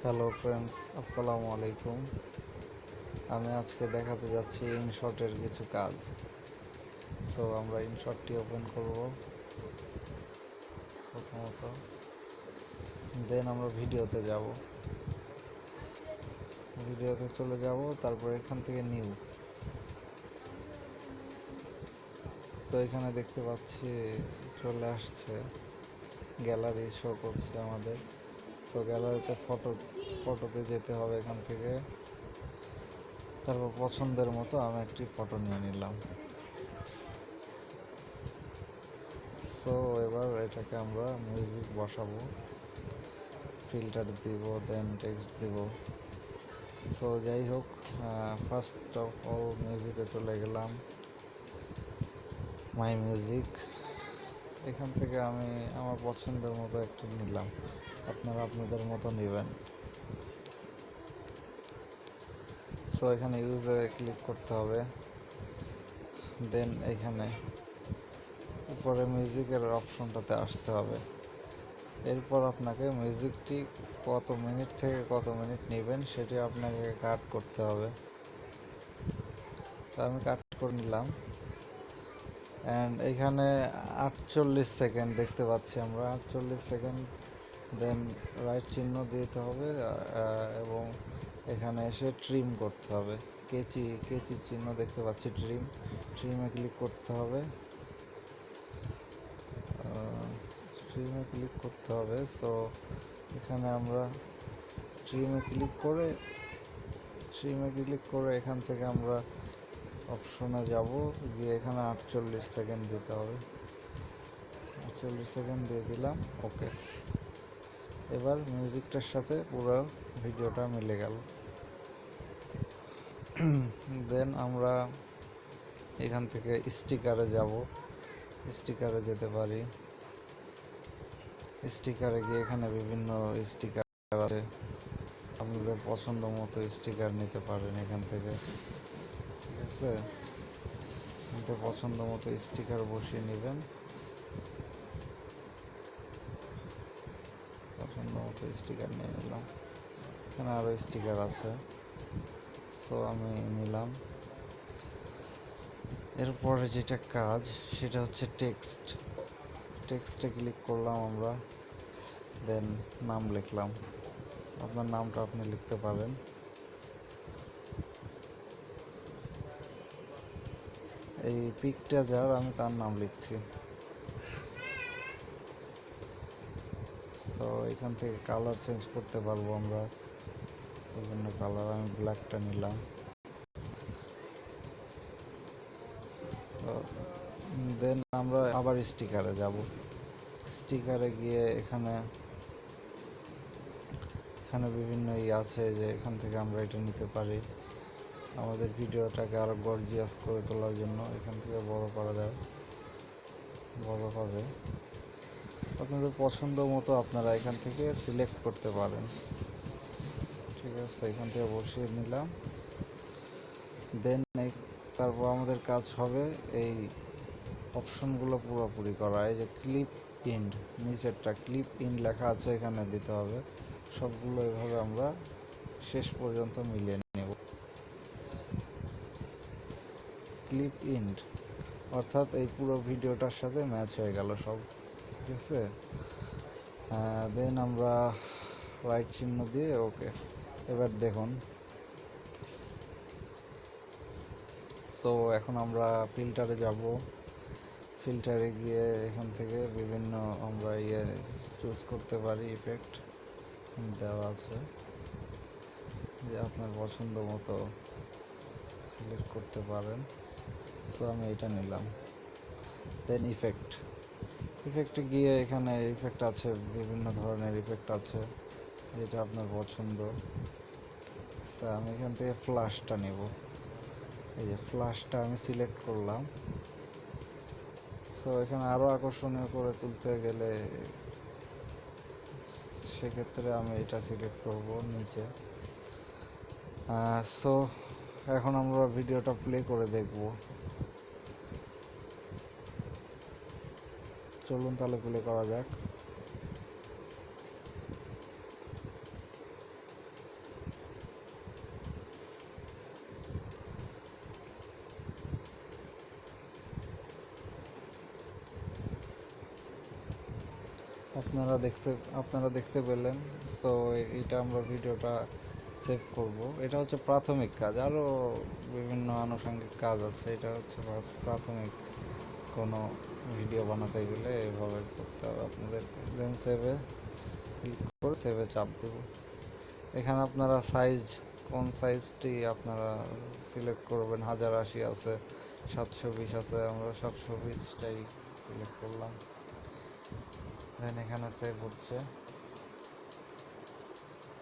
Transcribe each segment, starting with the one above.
Hello friends, আসসালামু আলাইকুম। আমি আজকে দেখাতে যাচ্ছি ইনশটের কিছু কাজ। সো আমরা ইনশটটি ওপেন করব প্রথমত, দেন আমরা ভিডিওতে চলে যাব, তারপর এখান থেকে নিউ। সো এখানে দেখতে পাচ্ছি চলে আসছে, গ্যালারি শো করছে আমাদের। সো গ্যালারিতে ফটোতে যেতে হবে এখান থেকে। তারপর পছন্দের মতো আমি একটি ফটো নিয়ে নিলাম। সো এবার এটাকে আমরা মিউজিক বসাবো, ফিল্টার দিব, দেন টেক্সট দিব। সো যাই হোক, ফার্স্ট অফ অল মিউজিকে চলে গেলাম, মাই মিউজিক। এখান থেকে আমি আমার পছন্দের মতো একটু নিলাম, আপনারা আপনাদের মতো নেবেন। সো এখানে ইউজে ক্লিক করতে হবে, দেন এখানে উপরে মিউজিকের অপশনটাতে আসতে হবে। এরপর আপনাকে মিউজিকটি কত মিনিট থেকে কত মিনিট নেবেন সেটি আপনাকে কাট করতে হবে। তো আমি কাট করে নিলাম, অ্যান্ড এখানে 48 সেকেন্ড দেখতে পাচ্ছি আমরা, 48 সেকেন্ড। দেন রাইট চিহ্ন দিতে হবে, এবং এখানে এসে ট্রিম করতে হবে। কেচির চিহ্ন দেখতে পাচ্ছি, ট্রিমে ক্লিক করতে হবে, সো এখানে আমরা ট্রিমে ক্লিক করে এখান থেকে আমরা অপশনে যাব, গিয়ে এখানে 48 সেকেন্ড দিতে হবে। 48 সেকেন্ড দিয়ে দিলাম, ওকে। এবার মিউজিকটার সাথে পুরো ভিডিওটা মিলে গেল। দেন আমরা এখান থেকে স্টিকারে যেতে পারি। স্টিকারে গিয়ে এখানে বিভিন্ন স্টিকার আছে, আপনাদের পছন্দ মতো স্টিকার নিতে পারেন এখান থেকে, ঠিক আছে। পছন্দ মতো স্টিকার বসিয়ে নেবেন, পছন্দ মতো স্টিকার নিয়ে নিলাম। এখানে আরও স্টিকার আছে, সো আমি নিলাম। এরপরে যেটা কাজ সেটা হচ্ছে টেক্সটে ক্লিক করলাম আমরা, দেন নাম লিখলাম। আপনার নামটা আপনি লিখতে পারেন। এই পিকটা যার, আমি তার নাম লিখছি। সো এখান থেকে কালার চেঞ্জ করতে পারবো আমরা, বিভিন্ন কালার। আমি ব্ল্যাকটা নিলাম। দেন আমরা আবার স্টিকারে যাব। স্টিকারে গিয়ে এখানে বিভিন্ন আছে, যে এখান থেকে আমরা এটা নিতে পারি আমাদের ভিডিওটাকে আরো গর্জিয়াস করে তোলার জন্য। এখান থেকে বড় করা যায়, বড় হবে। আপনাদের পছন্দ মতো আপনারা এখান থেকে সিলেক্ট করতে পারেন, ঠিক আছে। এখান থেকে বসিয়ে নিলাম, দেন তারপর আমাদের কাজ হবে এই অপশনগুলো পুরোপুরি করা। এই যে ক্লিপ ইন্ড, নিচেরটা ক্লিপ ইন্ড লেখা আছে, এখানে দিতে হবে। সবগুলো এভাবে আমরা শেষ পর্যন্ত মিলিয়ে নেব। ক্লিপ ইন্ড অর্থাৎ এই পুরো ভিডিওটার সাথে ম্যাচ হয়ে গেল সব, ঠিক আছে। দেন আমরা রাইট চিহ্ন দিয়ে ওকে। এবার দেখুন, সো এখন আমরা ফিল্টারে যাব। ফিল্টারে গিয়ে এখান থেকে বিভিন্ন আমরা চুজ করতে পারি। ইফেক্ট দেওয়া আছে, যে আপনার পছন্দ মতো সিলেক্ট করতে পারেন। সো আমি এটা নিলাম। দেন ইফেক্টে গিয়ে এখানে ইফেক্ট আছে, বিভিন্ন ধরনের ইফেক্ট আছে, যেটা আপনার পছন্দ। আমি এখান থেকে ফ্ল্যাশটা নেব। এই যে ফ্ল্যাশটা আমি সিলেক্ট করলাম। সো এখানে আরও আকর্ষণীয় করে তুলতে গেলে সেক্ষেত্রে আমি এটা সিলেক্ট করব নিচে। সো এখন আমরা ভিডিওটা প্লে করে দেখব। চলুন তাহলে প্লে করা যাক। আপনারা দেখতে পেলেন। সো এটা আমরা ভিডিওটা সেভ করব। এটা হচ্ছে প্রাথমিক কাজ, আরও বিভিন্ন আনুষঙ্গিক কাজ আছে। এটা হচ্ছে প্রাথমিক কোনো ভিডিও বানাতে গেলে এভাবে করতে হবে আপনাদেরকে। দেন সেভে ক্লিক করে সেভে চাপ দেব। এখানে আপনারা কোন সাইজটি আপনারা সিলেক্ট করবেন। 1080 আছে, 720 আছে, আমরা 720টাই সিলেক্ট করলাম। দেন এখানে সেভ হচ্ছে।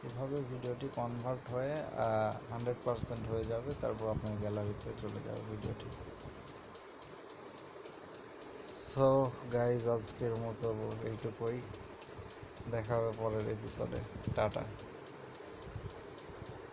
এভাবে ভিডিওটি কনভার্ট হয়ে 100% হয়ে যাবে, তারপর আপনার গ্যালারিতে চলে যাবে ভিডিওটি। সো গাইজ, আজকের মতো এইটুকুই। দেখা হবে পরের এপিসোডে। টাটা।